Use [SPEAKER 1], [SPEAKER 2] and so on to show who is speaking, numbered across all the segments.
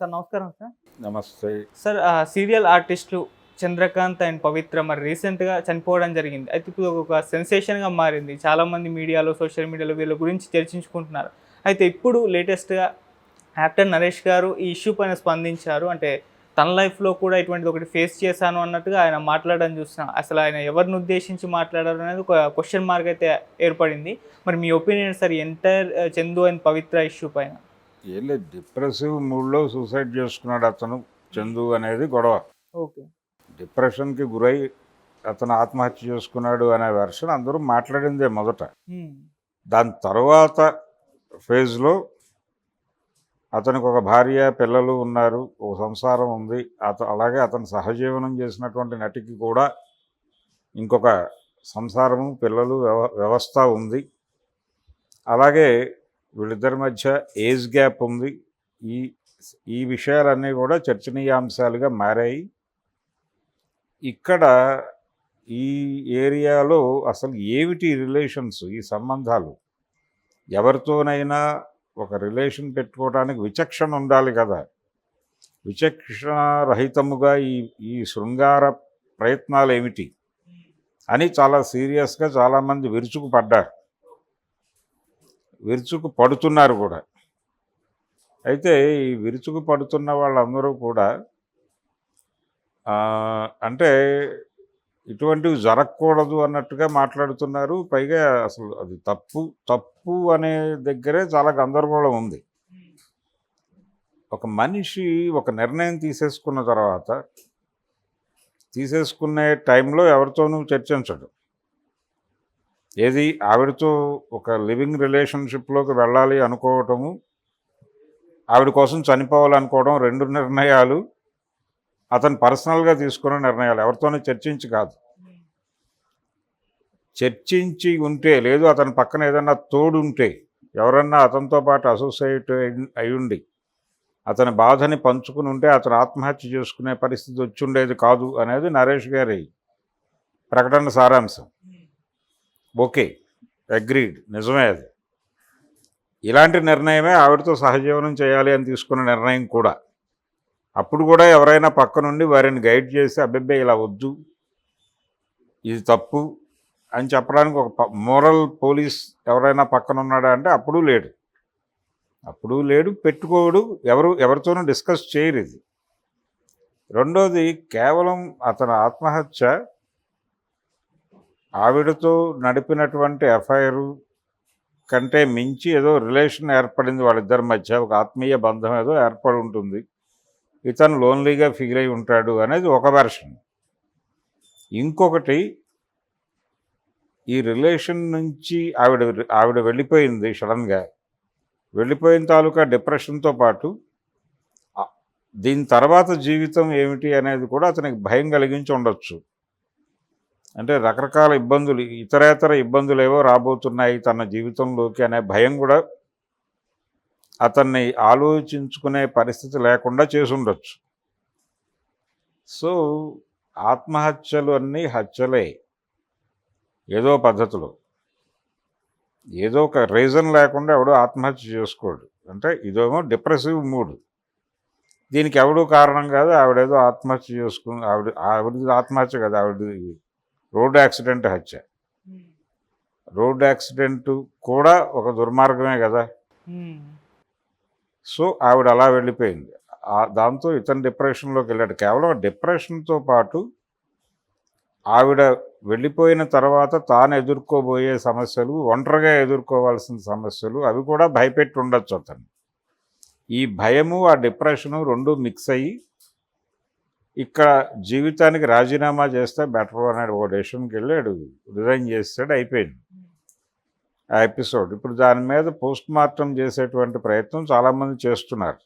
[SPEAKER 1] Sir నమస్కారం sir.
[SPEAKER 2] నమస్తే.
[SPEAKER 1] Sir serial ఆర్టిస్టులు చంద్రకాంత్ అండ్ పవిత్ర మరి రీసెంట్‌గా చనిపోవడం జరిగింది. అయితే ఇప్పుడు ఒక సెన్సేషన్‌గా మారింది. చాలామంది మీడియాలో, సోషల్ మీడియాలో వీళ్ళ గురించి చర్చించుకుంటున్నారు. అయితే ఇప్పుడు లేటెస్ట్‌గా యాక్టర్ నరేష్ గారు ఈ ఇష్యూ పైన స్పందించారు. అంటే తన లైఫ్‌లో కూడా ఇటువంటిది ఒకటి ఫేస్ చేశాను అన్నట్టుగా ఆయన మాట్లాడడం చూస్తున్నాం. అసలు ఆయన ఎవరిని ఉద్దేశించి మాట్లాడారు అనేది ఒక క్వెషన్ మార్క్ అయితే ఏర్పడింది. మరి మీ opinion sir entire Chandu and Pavitra issue పైన?
[SPEAKER 2] ఏం లేదు, డిప్రెసివ్ మూడ్లో సూసైడ్ చేసుకున్నాడు అతను. చందు అనేది గొడవ.
[SPEAKER 1] ఓకే.
[SPEAKER 2] డిప్రెషన్కి గురై అతను ఆత్మహత్య చేసుకున్నాడు అనే వెర్షన్ అందరూ మాట్లాడిందే మొదట. దాని తర్వాత ఫేజ్లో అతనికి ఒక భార్య, పిల్లలు ఉన్నారు, ఒక సంసారం ఉంది. అలాగే అతను సహజీవనం చేసినటువంటి నటికి కూడా ఇంకొక సంసారము, పిల్లలు, వ్యవస్థ ఉంది. అలాగే వీళ్ళిద్దరి మధ్య ఏజ్ గ్యాప్ ఉంది. ఈ ఈ విషయాలన్నీ కూడా చర్చనీయాంశాలుగా మారాయి. ఇక్కడ ఈ ఏరియాలో అసలు ఏమిటి రిలేషన్స్, ఈ సంబంధాలు? ఎవరితోనైనా ఒక రిలేషన్ పెట్టుకోవడానికి విచక్షణ ఉండాలి కదా. విచక్షణ రహితముగా ఈ ఈ శృంగార ప్రయత్నాలు ఏమిటి అని చాలా సీరియస్గా చాలామంది విరుచుకు పడుతున్నారు కూడా. అయితే ఈ విరుచుకు పడుతున్న వాళ్ళందరూ కూడా అంటే ఇటువంటివి జరగకూడదు అన్నట్టుగా మాట్లాడుతున్నారు. పైగా అసలు అది తప్పు అనే దగ్గరే చాలా గందరగోళం ఉంది. ఒక మనిషి ఒక నిర్ణయం తీసుకునే టైంలో ఎవరితోనూ చర్చించడు. ఏది ఆవిడతో ఒక లివింగ్ రిలేషన్షిప్లోకి వెళ్ళాలి అనుకోవటము, ఆవిడ కోసం చనిపోవాలనుకోవడం, రెండు నిర్ణయాలు అతను పర్సనల్గా తీసుకున్న నిర్ణయాలు, ఎవరితోనూ చర్చించి కాదు. చర్చించి ఉంటే, లేదు అతని పక్కన ఏదన్నా తోడుంటే, ఎవరన్నా అతనితో పాటు అసోసియేట్ అయ్యుండి అతని బాధని పంచుకుని ఉంటే అతను ఆత్మహత్య చేసుకునే పరిస్థితి వచ్చి ఉండేది కాదు అనేది నరేష్ గారి ప్రకటన సారాంశం. ఓకే, అగ్రీడ్, నిజమే అది. ఇలాంటి నిర్ణయమే ఆవిడతో సహజీవనం చేయాలి అని తీసుకున్న నిర్ణయం కూడా. అప్పుడు కూడా ఎవరైనా పక్క నుండి వారిని గైడ్ చేసి అబ్బెబ్బే ఇలా వద్దు, ఇది తప్పు అని చెప్పడానికి ఒక మోరల్ పోలీస్ ఎవరైనా పక్కన ఉన్నాడా అంటే అప్పుడు లేడు, పెట్టుకోడు, ఎవరితోనూ డిస్కస్ చేయరు ఇది. రెండోది, కేవలం అతని ఆత్మహత్య ఆవిడతో నడిపినటువంటి ఎఫ్ఐఆర్ కంటే మించి ఏదో రిలేషన్ ఏర్పడింది వాళ్ళిద్దరి మధ్య, ఒక ఆత్మీయ బంధం ఏదో ఏర్పడి ఉంటుంది, ఇతను లోన్లీగా ఫీల్ అయి ఉంటాడు అనేది ఒక వెర్షన్. ఇంకొకటి, ఈ రిలేషన్ నుంచి ఆవిడ వెళ్ళిపోయింది, సడన్గా వెళ్ళిపోయిన తాలూకా డిప్రెషన్తో పాటు దీని తర్వాత జీవితం ఏమిటి అనేది కూడా అతనికి భయం కలిగించి ఉండొచ్చు. అంటే రకరకాల ఇబ్బందులు, ఇతరేతర ఇబ్బందులు ఏవో రాబోతున్నాయి తన జీవితంలోకి అనే భయం కూడా అతన్ని ఆలోచించుకునే పరిస్థితి లేకుండా చేసుండొచ్చు. సో ఆత్మహత్యలు అన్నీ హత్యలే ఏదో పద్ధతిలో. ఏదో ఒక రీజన్ లేకుండా ఎవడో ఆత్మహత్య చేసుకోడు. అంటే ఇదేమో డిప్రెసివ్ మూడ్, దీనికి ఎవడూ కారణం కాదు. ఆవిడేదో ఆత్మహత్య చేసుకుని, ఆవిడది ఆత్మహత్య కదా, ఆవిడది రోడ్డు యాక్సిడెంట్ హత్య. రోడ్డు యాక్సిడెంట్ కూడా ఒక దుర్మార్గమే కదా. సో ఆవిడ అలా వెళ్ళిపోయింది. దాంతో ఇతను డిప్రెషన్లోకి వెళ్ళాడు. కేవలం డిప్రెషన్తో పాటు ఆవిడ వెళ్ళిపోయిన తర్వాత తాను ఎదుర్కోబోయే సమస్యలు, ఒంటరిగా ఎదుర్కోవాల్సిన సమస్యలు, అవి కూడా భయపెట్టి ఉండొచ్చు అతను. ఈ భయము, ఆ డిప్రెషను రెండు మిక్స్ అయ్యి ఇక్కడ జీవితానికి రాజీనామా చేస్తే బెటర్ అనే ఒక డెసిషన్కి వెళ్ళాడు, రిజైన్ చేస్తాడు, అయిపోయింది ఆ ఎపిసోడ్. ఇప్పుడు దాని మీద పోస్ట్ మార్టం చేసేటువంటి ప్రయత్నం చాలామంది చేస్తున్నారు.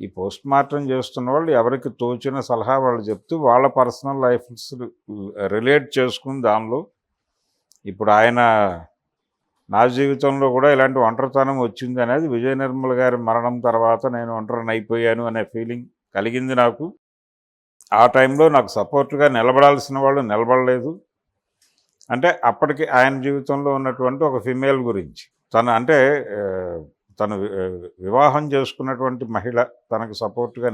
[SPEAKER 2] ఈ పోస్ట్ మార్టం చేస్తున్న వాళ్ళు ఎవరికి తోచిన సలహా వాళ్ళు చెప్తూ వాళ్ళ పర్సనల్ లైఫ్స్ రిలేట్ చేసుకుని దానిలో, ఇప్పుడు ఆయన నా జీవితంలో కూడా ఇలాంటి ఒంటరితనం వచ్చింది అనేది, విజయ నిర్మల్ గారి మరణం తర్వాత నేను ఒంటరిని అయిపోయాను అనే ఫీలింగ్ కలిగింది నాకు. ఆ టైంలో నాకు సపోర్ట్గా నిలబడాల్సిన వాళ్ళు నిలబడలేదు. అంటే అప్పటికి ఆయన జీవితంలో ఉన్నటువంటి ఒక ఫిమేల్ గురించి, తను అంటే తను వివాహం చేసుకున్నటువంటి మహిళ తనకు సపోర్ట్గా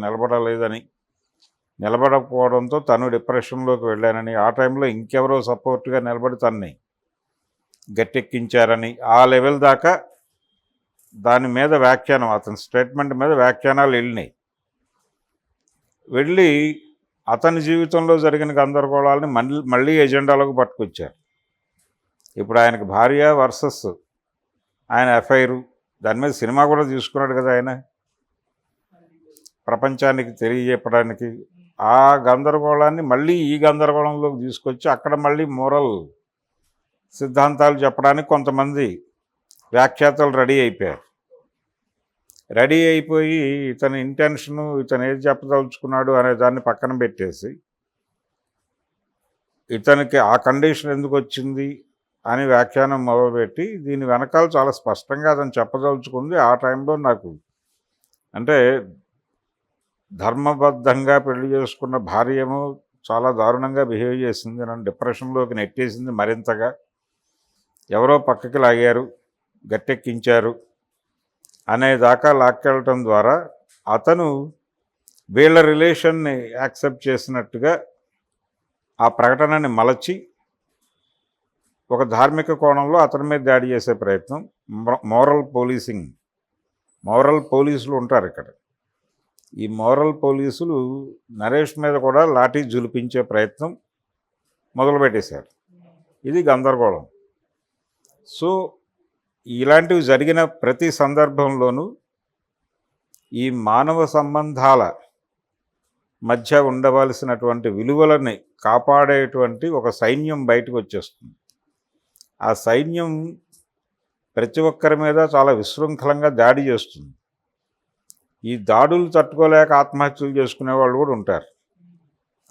[SPEAKER 2] నిలబడకపోవడంతో తను డిప్రెషన్లోకి వెళ్ళానని, ఆ టైంలో ఇంకెవరో సపోర్ట్గా నిలబడి తన్ని గట్టెక్కించారని, ఆ లెవెల్ దాకా దాని మీద వ్యాఖ్యానం, అతని స్టేట్మెంట్ మీద వ్యాఖ్యానాలు వెళ్ళి అతని జీవితంలో జరిగిన గందరగోళాలని మళ్ళీ ఎజెండాలోకి పట్టుకొచ్చారు. ఇప్పుడు ఆయనకు భార్య వర్సెస్ ఆయన ఎఫ్ఐఆర్, దాని మీద సినిమా కూడా తీసుకున్నాడు కదా ఆయన, ప్రపంచానికి తెలియజెప్పడానికి. ఆ గందరగోళాన్ని మళ్ళీ ఈ గందరగోళంలోకి తీసుకొచ్చి అక్కడ మళ్ళీ మోరల్ సిద్ధాంతాలు చెప్పడానికి కొంతమంది వ్యాఖ్యాతలు రెడీ అయిపోయి ఇతని ఇంటెన్షను, ఇతను ఏది చెప్పదలుచుకున్నాడు అనే దాన్ని పక్కన పెట్టేసి ఇతనికి ఆ కండిషన్ ఎందుకు వచ్చింది అని వ్యాఖ్యానం మొదలుపెట్టి దీని వెనకాల చాలా స్పష్టంగా అతను చెప్పదలుచుకుంది. ఆ టైంలో నాకు అంటే ధర్మబద్ధంగా పెళ్లి చేసుకున్న భార్య ఏమో చాలా దారుణంగా బిహేవ్ చేసింది, నన్ను డిప్రెషన్లోకి నెట్టేసింది, మరింతగా ఎవరో పక్కకి లాగారు, గట్టెక్కించారు అనేదాకా లాక్కెళ్ళటం ద్వారా అతను వీళ్ళ రిలేషన్ని యాక్సెప్ట్ చేసినట్టుగా ఆ ప్రకటనని మలచి ఒక ధార్మిక కోణంలో అతని మీద దాడి చేసే ప్రయత్నం. మోరల్ పోలీసులు ఉంటారు ఇక్కడ. ఈ మోరల్ పోలీసులు నరేష్ మీద కూడా లాఠీ జులిపించే ప్రయత్నం మొదలుపెట్టేశారు. ఇది గందరగోళం. సో ఇలాంటివి జరిగిన ప్రతి సందర్భంలోనూ ఈ మానవ సంబంధాల మధ్య ఉండవలసినటువంటి విలువలని కాపాడేటువంటి ఒక సైన్యం బయటకు వచ్చేస్తుంది. ఆ సైన్యం ప్రతి ఒక్కరి మీద చాలా విశృంఖలంగా దాడి చేస్తుంది. ఈ దాడులు తట్టుకోలేక ఆత్మహత్యలు చేసుకునే వాళ్ళు కూడా ఉంటారు.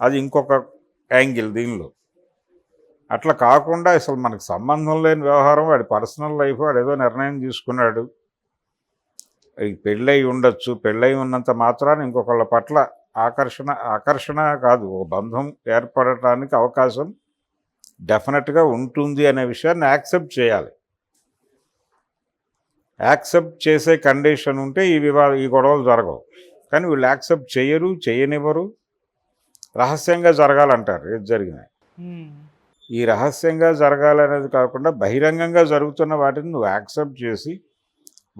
[SPEAKER 2] అది ఇంకొక యాంగిల్ దీనిలో. అట్లా కాకుండా అసలు మనకు సంబంధం లేని వ్యవహారం, వాడి పర్సనల్ లైఫ్, వాడు ఏదో నిర్ణయం తీసుకున్నాడు, పెళ్ళై ఉండొచ్చు, పెళ్ళై ఉన్నంత మాత్రాన ఇంకొకళ్ళ పట్ల ఆకర్షణ కాదు, ఒక బంధం ఏర్పడటానికి అవకాశం డెఫినెట్గా ఉంటుంది అనే విషయాన్ని యాక్సెప్ట్ చేయాలి. యాక్సెప్ట్ చేసే కండిషన్ ఉంటే ఈ గొడవలు జరగవు. కానీ వీళ్ళు యాక్సెప్ట్ చేయనివ్వరు. రహస్యంగా జరగాలంటారు ఏది జరిగినా. ఈ రహస్యంగా జరగాలనేది కాకుండా బహిరంగంగా జరుగుతున్న వాటిని నువ్వు యాక్సెప్ట్ చేసి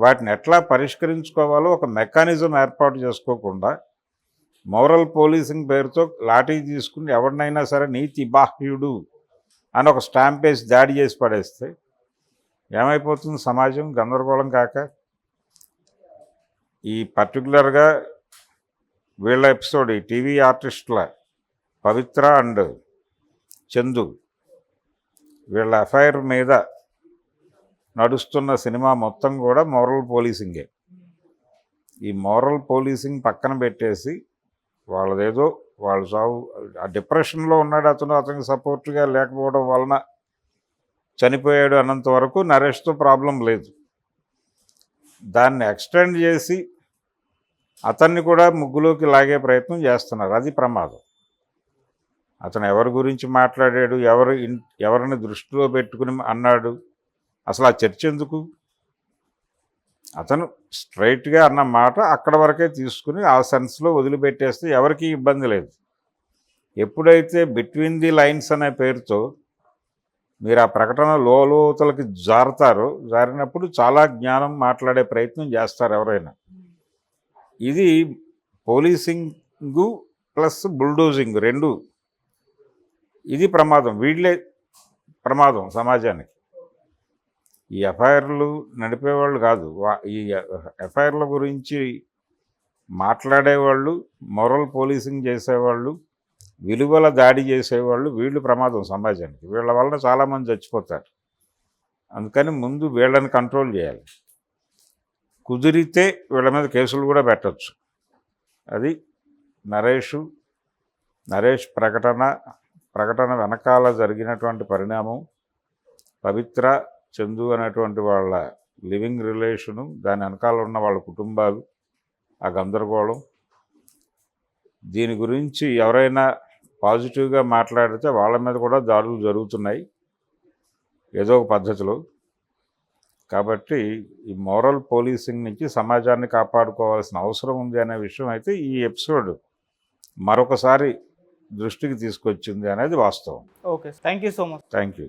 [SPEAKER 2] వాటిని ఎట్లా పరిష్కరించుకోవాలో ఒక మెకానిజం ఏర్పాటు చేసుకోకుండా మోరల్ పోలీసింగ్ పేరుతో లాఠీ తీసుకుని ఎవరినైనా సరే నీతి బాహ్యుడు అని ఒక స్టాంప్ వేసి దాడి చేసి పడేస్తే ఏమైపోతుంది సమాజం? గందరగోళం కాక. ఈ పర్టికులర్గా వీళ్ళ ఎపిసోడ్, ఈ టీవీ ఆర్టిస్టుల పవిత్ర అండ్ చందు వీళ్ళ ఎఫ్ఐఆర్ మీద నడుస్తున్న సినిమా మొత్తం కూడా మోరల్ పోలీసింగే. ఈ మోరల్ పోలీసింగ్ పక్కన పెట్టేసి వాళ్ళదేదో వాళ్ళు సాగు, ఆ డిప్రెషన్లో ఉన్నాడు అతను, అతనికి సపోర్ట్గా లేకపోవడం వలన చనిపోయాడు అన్నంత వరకు నరేష్తో ప్రాబ్లం లేదు. దాన్ని ఎక్స్టెండ్ చేసి అతన్ని కూడా ముగ్గులోకి లాగే ప్రయత్నం చేస్తున్నారు. అది ప్రమాదం. అతను ఎవరి గురించి మాట్లాడాడు, ఎవరిని దృష్టిలో పెట్టుకుని అన్నాడు, అసలు ఆ చర్చ ఎందుకు? అతను స్ట్రైట్గా అన్న మాట అక్కడ వరకే తీసుకుని ఆ సెన్స్లో వదిలిపెట్టేస్తే ఎవరికీ ఇబ్బంది లేదు. ఎప్పుడైతే బిట్వీన్ ది లైన్స్ అనే పేరుతో మీరు ఆ ప్రకటన లోతులకి జారినప్పుడు చాలా జ్ఞానం మాట్లాడే ప్రయత్నం చేస్తారు ఎవరైనా. ఇది పోలీసింగు ప్లస్ బుల్డోజింగ్ రెండు. ఇది ప్రమాదం. వీళ్ళే ప్రమాదం సమాజానికి. ఈ ఎఫ్ఐఆర్లు నడిపేవాళ్ళు కాదు, ఈ ఎఫ్ఐఆర్ల గురించి మాట్లాడేవాళ్ళు, మోరల్ పోలీసింగ్ చేసేవాళ్ళు, విలువల దాడి చేసేవాళ్ళు, వీళ్ళు ప్రమాదం సమాజానికి. వీళ్ళ వలన చాలామంది చచ్చిపోతారు. అందుకని ముందు వీళ్ళని కంట్రోల్ చేయాలి. కుదిరితే వీళ్ళ మీద కేసులు కూడా పెట్టచ్చు. అది నరేష్ ప్రకటన వెనకాల జరిగినటువంటి పరిణామం. పవిత్ర, చందు అనేటువంటి వాళ్ళ లివింగ్ రిలేషను, దాని వెనకాల ఉన్న వాళ్ళ కుటుంబాలు, ఆ గందరగోళం. దీని గురించి ఎవరైనా పాజిటివ్గా మాట్లాడితే వాళ్ళ మీద కూడా దాడులు జరుగుతున్నాయి ఏదో ఒక పద్ధతిలో. కాబట్టి ఈ మోరల్ పోలీసింగ్ నుంచి సమాజాన్ని కాపాడుకోవాల్సిన అవసరం ఉంది అనే విషయం అయితే ఈ ఎపిసోడ్ మరొకసారి దృష్టికి తీసుకొచ్చింది అనేది వాస్తవం.
[SPEAKER 1] Okay, thank you so much.
[SPEAKER 2] Thank you.